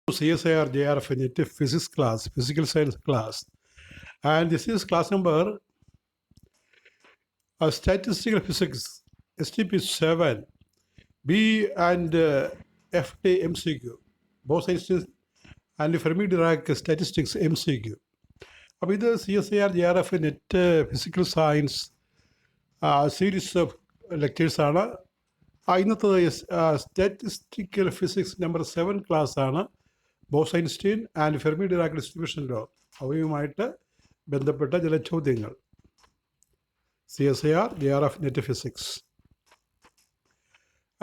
CSIR JRF net physics class, physical science class, and this is class number statistical physics STP 7 B and FT MCQ, both instance and Fermi-Dirac statistics MCQ. അപ്പോൾ ഇത് CSIR JRF NET physical science series of ലെക്ചേഴ്സാണ്. ഇന്നത്തെ statistical physics number 7 ക്ലാസ്സാണ്. Bose Einstein and Fermi Dirac distribution law അവയുമായിട്ട് ബന്ധപ്പെട്ട ചില ചോദ്യങ്ങൾ. CSIR JRF net physics.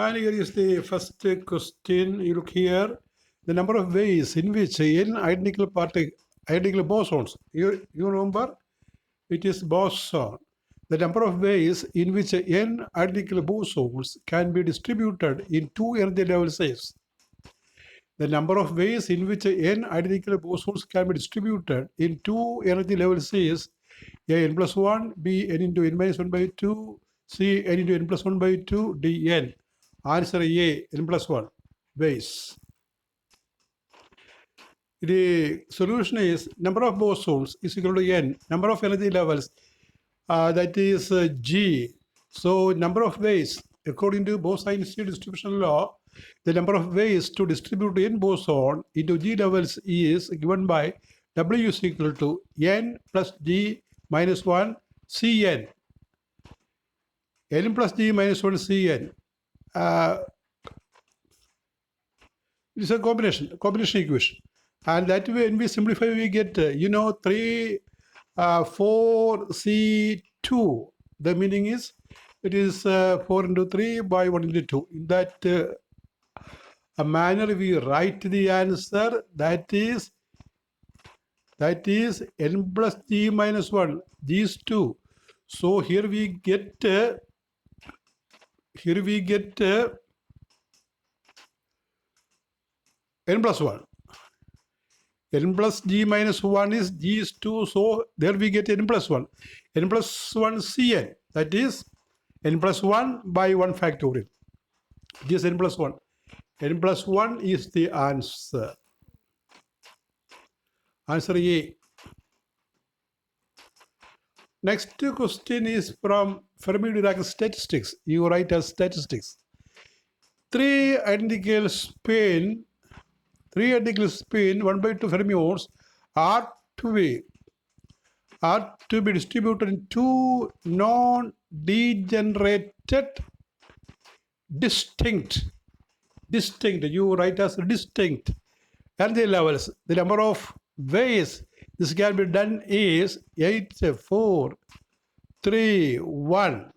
And here is the first question. You look here, the number of ways in which n identical bosons, you remember, it is boson. The number of ways in which n identical bosons can be distributed in two energy levels is. The number of ways in which n identical bosons can be distributed in two energy levels is A n plus 1, B n into n minus 1 by 2, C n into n plus 1 by 2, D n. Answer A, n plus 1 ways. The solution is number of bosons is equal to n, number of energy levels, that is G. So number of ways, according to Bose-Einstein distribution law, the number of ways to distribute n boson into G levels is given by W is equal to n plus G minus 1 Cn. n plus G minus 1 Cn. It is a combination equation. And that way, when we simplify, we get, 3, 4, C2. The meaning is, it is 4 into 3 by 1 into 2. In that manner, we write the answer. That is n plus G minus 1. G is 2. So here we get n plus 1. n plus G minus 1 is G is 2. So there we get n plus 1. n plus 1 Cn. That is n plus 1 by 1 factorial. This n plus 1. n plus 1 is the answer. Answer A. Next question is from Fermi-Dirac statistics. You write as statistics. Three identical spin 1 by 2 fermions are to be distributed in two non-degenerated distinct. You write as distinct energy levels. The number of ways this can be done is 8, 4, 3, 1.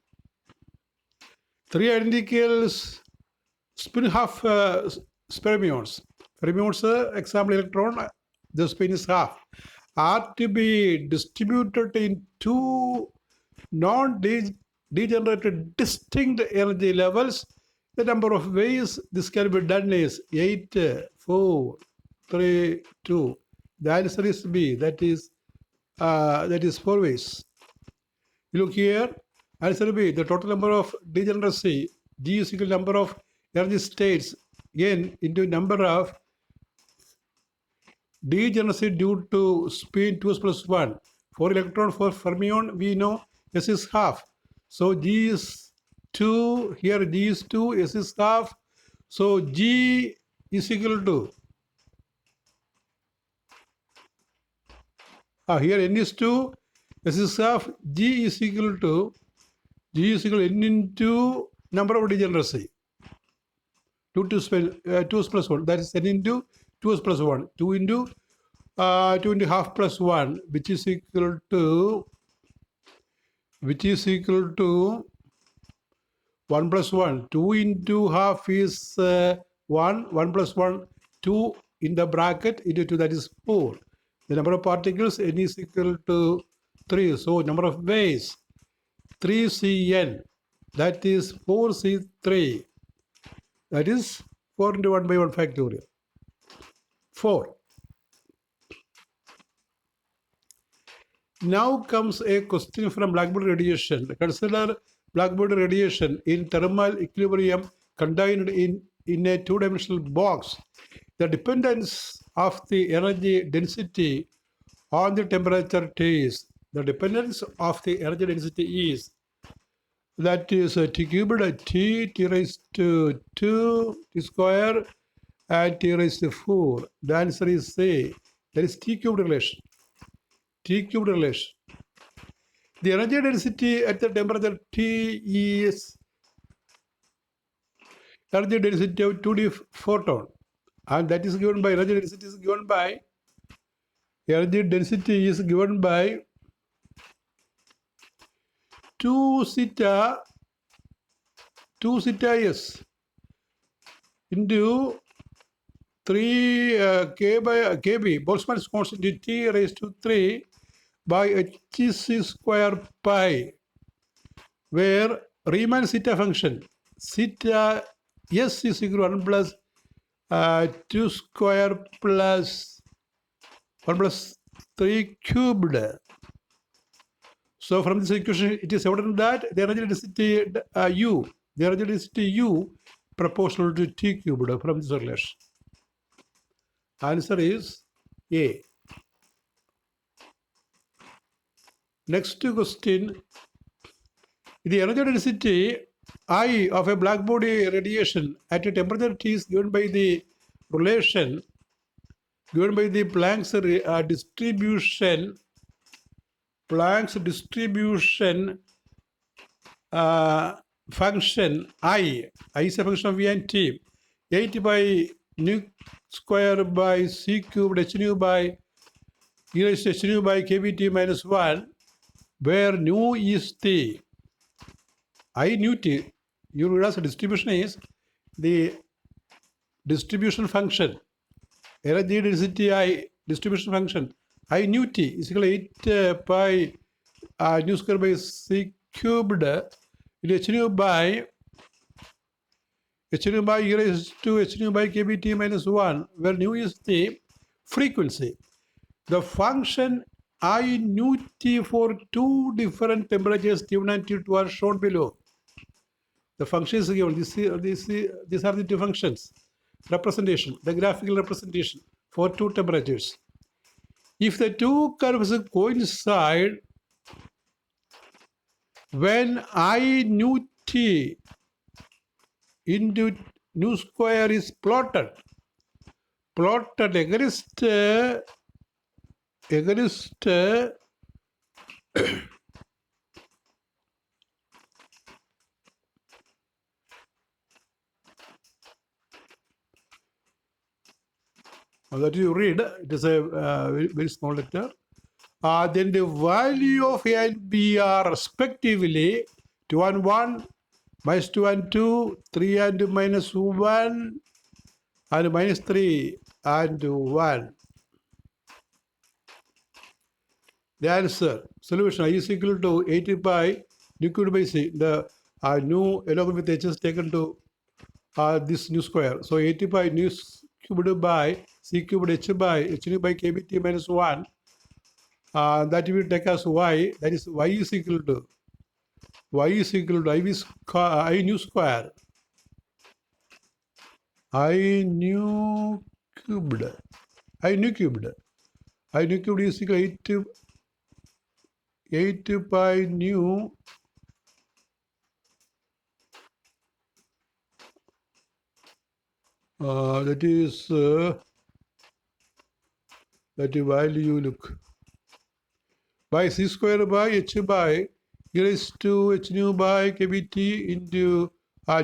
Three identical spin half fermions. Fermions, example electron, the spin is half, are to be distributed in two non-degenerated distinct energy levels. The number of ways this can be done is 8, 4, 3, 2. The answer is B. That is 4 ways. You look here. Answer B. The total number of degeneracy, G is equal to number of energy states n into number of degeneracy due to spin 2s plus 1. For electron, for fermion, we know S is half. So G is 2. Here G is 2. S is half. So G is equal to here n is 2, S is half, G is equal to n into number of degeneracy. 2s plus 1, that is n into 2s plus 1. 2 into half plus 1, which is equal to 1 plus 1. 2 into half is 1, 1 plus 1, 2 in the bracket into 2, that is 4. The number of particles, n is equal to 3. So number of ways, 3Cn. That is 4C3. That is 4 into 1 by 1 factorial. 4. Now comes a question from blackbody radiation. Consider blackbody radiation in thermal equilibrium contained in a two-dimensional box. The dependence of the energy density on the temperature T is, the dependence of the energy density is, that is T cubed T raised to 2 T square and T raised to 4. The answer is A. That is T cubed relation. T cubed relation. The energy density at the temperature T is energy density of 2D photon, and that is given by energy density is given by 2 zeta s into 3 k by kb Boltzmann's constant T raised to 3 by hc square pi, where Riemann zeta function zeta s is equal to 1 plus 2 square plus 1 plus 3 cubed. So from this equation, it is evident that the energy density U proportional to T cubed from this relation. Answer is A. Next question. The energy density I of a black body radiation at a temperature T is given by the relation given by the Planck's distribution function I is a function of V and T, 8 by nu square by C cubed h nu by e raised to h nu by kBt minus 1, where nu is the I nu T. You realize the distribution is the distribution function. Energy density I distribution function I nu T is equal to 8 pi nu square by C cubed h nu by e raised to h nu by kBt minus 1, where nu is the frequency. The function I nu T for two different temperatures T1 and T2 are shown below. The function is given. These are the two functions. Representation, the graphical representation for two temperatures. If the two curves coincide when I nu T into nu square is plotted against that you read, it is a very small letter. Then the value of A and B are respectively 2 and 1, minus 2 and 2, 3 and minus 1, and minus 3 and 1. The answer, solution I is equal to 80 pi nu cubed by C. The nu along with h is taken to this nu square. So 80 pi nu cubed by C cubed h nu by kBt minus 1. That will take us y. That is y is equal to I nu square. I nu cubed is equal to 8 pi nu that is that value look by C square by h by e raised to h nu by kBt into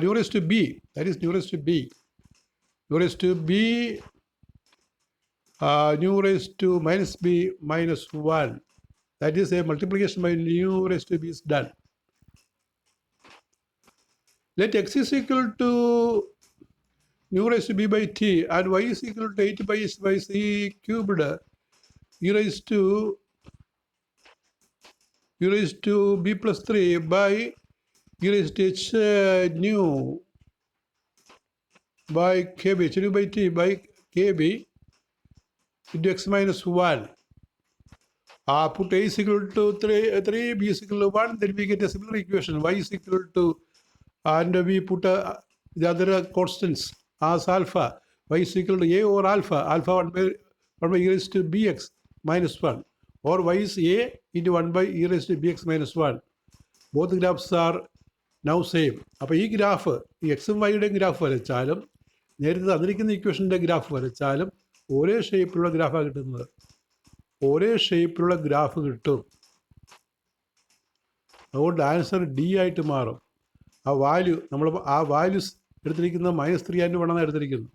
nu raised to b, that is nu raised to b nu raised to minus b minus 1. That is a multiplication by nu raised to b is done. Let x is equal to nu raised to b by t and y is equal to 8 by h by c cubed e raised to b plus 3 by e raised to h nu by kb, h nu by t by kb into x minus 1. Put a is equal to 3, b is equal to 1, then we get a similar equation. Y is equal to, and we put the other constants as alpha. y is equal to a over alpha 1 by e raised to bx minus 1, or y is a into 1 by e raised to bx minus 1. Both graphs are now same. അപ്പോൾ ഈ graph ഈ എക്സും വൈയുടെയും graph വരച്ചാലും നേരത്തെ തന്നിരിക്കുന്ന ഇക്വേഷൻ്റെ graph വരച്ചാലും ഒരേ ഷേപ്പിലുള്ള ഗ്രാഫാണ് കിട്ടുന്നത്. ഒരേ ഷേപ്പിലുള്ള ഗ്രാഫ് കിട്ടും. അതുകൊണ്ട് ആൻസർ ഡി ആയിട്ട് മാറും. ആ വാല്യൂ നമ്മൾ ആ വാല്യൂസ് എടുത്തിരിക്കുന്നത് -3 and 1 എന്നാണ് എടുത്തിരിക്കുന്നത്.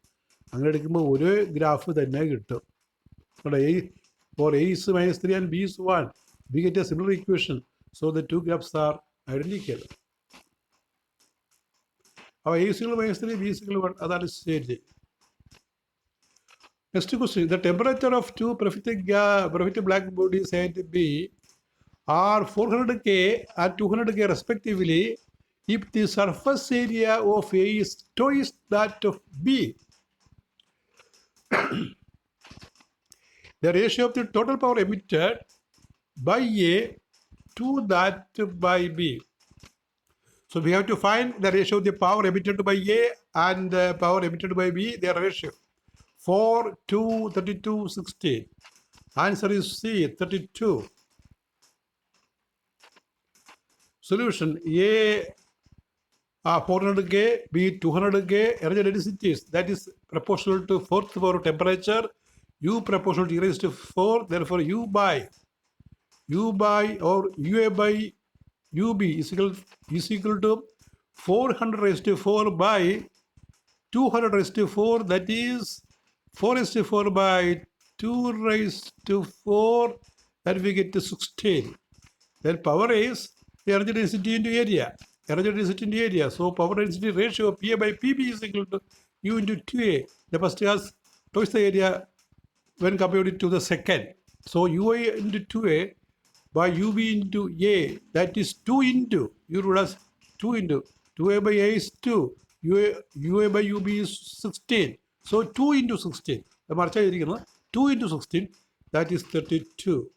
അങ്ങനെ എടുക്കുമ്പോൾ ഒരേ ഗ്രാഫ് തന്നെ കിട്ടും. അവിടെ for a is -3 and b is 1, we get a similar equation. So the two graphs are identical. അപ്പോൾ a is equal to -3, b is equal to 1, അതാണ് ശരി. Next question. The temperature of two perfect black bodies A and B are 400K and 200K respectively if the surface area of A is twice that of B. The ratio of the total power emitted by A to that by B. So we have to find the ratio of the power emitted by A and the power emitted by B, their ratio. 4, 2, 32, 16. Answer is C, 32. Solution: A 400K, B 200K. Energy densities, that is proportional to fourth power temperature. U proportional to e raised to 4. Therefore, U by or UA by UB is equal to 400 raised to 4 by 200 raised to 4. That is 4 raised to 4 by 2 raised to 4. That we get to 16. Then power is the energy density into area. Energy density into area. So power density ratio of PA by PB is equal to U into 2A. The first has twice the area when compared to the second. So UA into 2A by UB into A, that is 2 into, you would have 2 into, 2A by A is 2, UA by UB is 16. So 2 into 16. The marcha is 2 into 16, that is 32.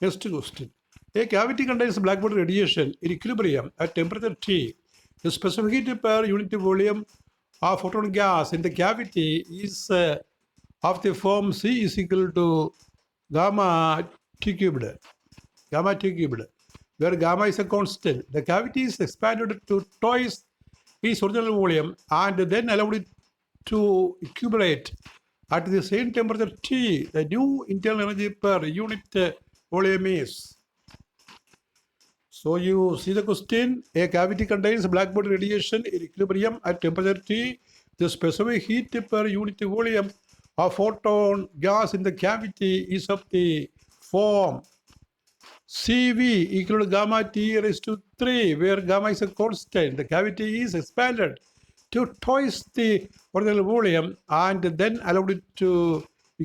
Next question. A cavity contains black body radiation in equilibrium at temperature T. The specific heat per unit volume of photon gas in the cavity is of the form C is equal to gamma T cubed, where gamma is a constant. The cavity is expanded to twice its original volume and then allowed it to equilibrate at the same temperature T. The new internal energy per unit volume is. So you see the question. A cavity contains black body radiation in equilibrium at temperature T. The specific heat per unit volume of photon gas in the cavity is of the form CV equal to gamma T raised to 3, where gamma is a constant. The cavity is expanded to twice the original volume and then allowed it to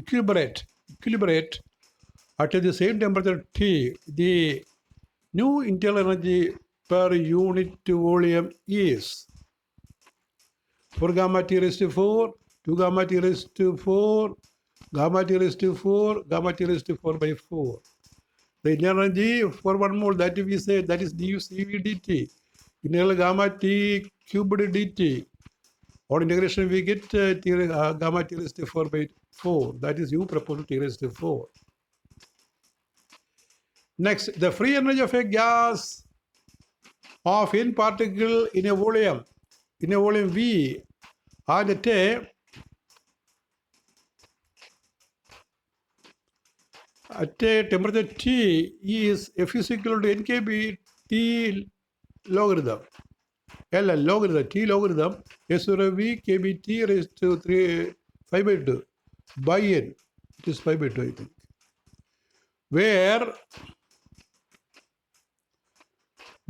equilibrate at the same temperature T. The new internal energy per unit volume is 4 gamma T raised to 4, 2 gamma T raised to 4, gamma T raised to 4, gamma T raised to 4 by 4. The internal energy for 1 mole, that we say, that is du Cv dt. Integral gamma T cubed dt. On integration we get gamma T raised to 4 by 4. That is U proportional to T raised to 4. Next, the free energy of a gas of n particle in a volume V and at a temperature T is F is equal to nkb T logarithm T logarithm S0 V kb T raised to 5 by 2 by n. It is 5 by 2, I think. Where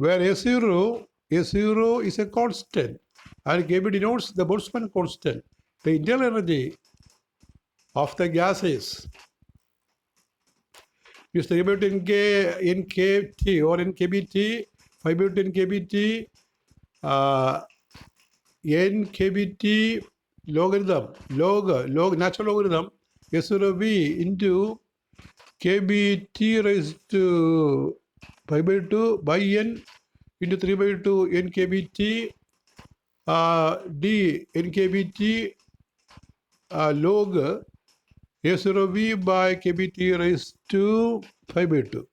A0 is a constant and kb denotes the Boltzmann constant. The internal energy of the gas is 3 by 2 nkt or nkbt, 5 by 2 nkbt, nkbt logarithm, log natural logarithm S0 V into kbt raised to 5 by 2 by n into 3 by 2 nkbt D nkbt log A0V by kbt raised to 5 by 2.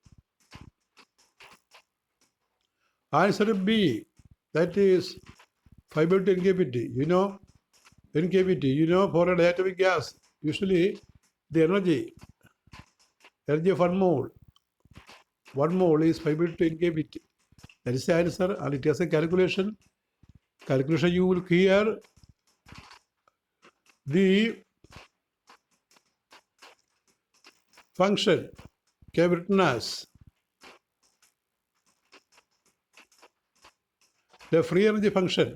Answer B, that is 5 by 2 nkbt. nkbt, for an atomic gas, usually the energy of 1 mole is 5 by 2 nkbt. That is the answer, and it has a calculation. Calculation you will hear the function can be written as the free energy function,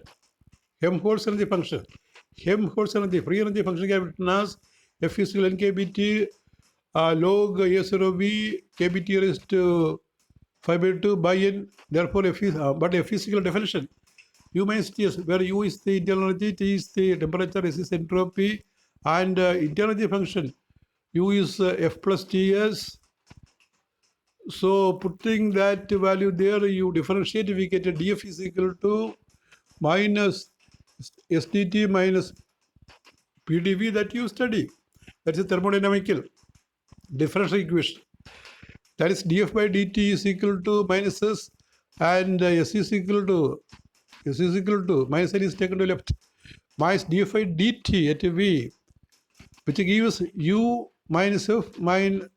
Helmholtz energy function. Helmholtz energy, free energy function can be written as F is equal to nkbt log A0V kbt raised to 5 by 2 by n. Therefore, but a physical definition. U minus Ts, where U is the internal energy, T is the temperature, S is entropy, and internal energy function, U is F plus Ts. So putting that value there, you differentiate, we get a dF is equal to minus STT minus PdV that you study. That is a thermodynamical differential equation. That is dF by dt is equal to minus S, and S is equal to minus N is taken to left, minus dF by dt at V, which gives U minus F minus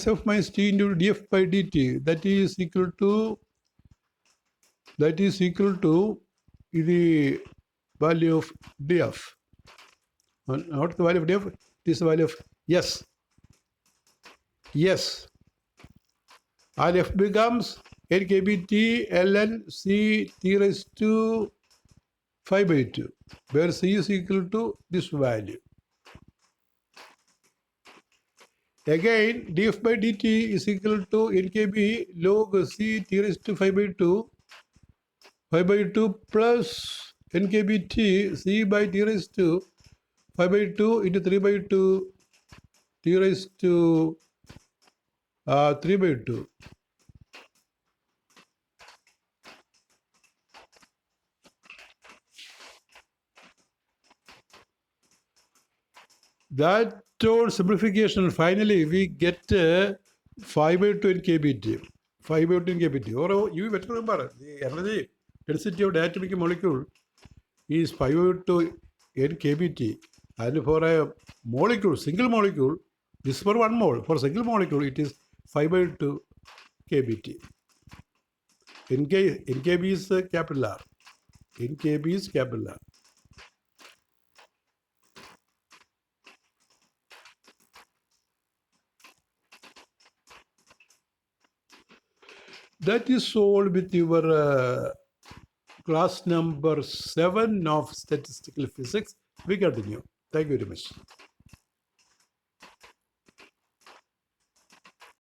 F minus T into dF by dt. That is equal to the value of dF. Not the value of dF, it is the value of S. Yes. And F becomes nkbt ln C T raised to 5 by 2, where C is equal to this value. Again, dF by dt is equal to nkb log C T raised to 5 by 2 plus nkbt C by T raised to 5 by 2 into 3 by 2 T raised to 3 by 2. That told simplification, finally we get 5 by 2 in kbt. 5 by 2 in kbt. Or you better remember, the energy density of the atomic molecule is 5 by 2 in kbt. And for a molecule, single molecule, this is for 1 mole. For single molecule, it is 5 by 2 kbt. In kb is capital R. In kb is capital R. That is solved with your class number 7 of statistical physics. We continue. Thank you very much.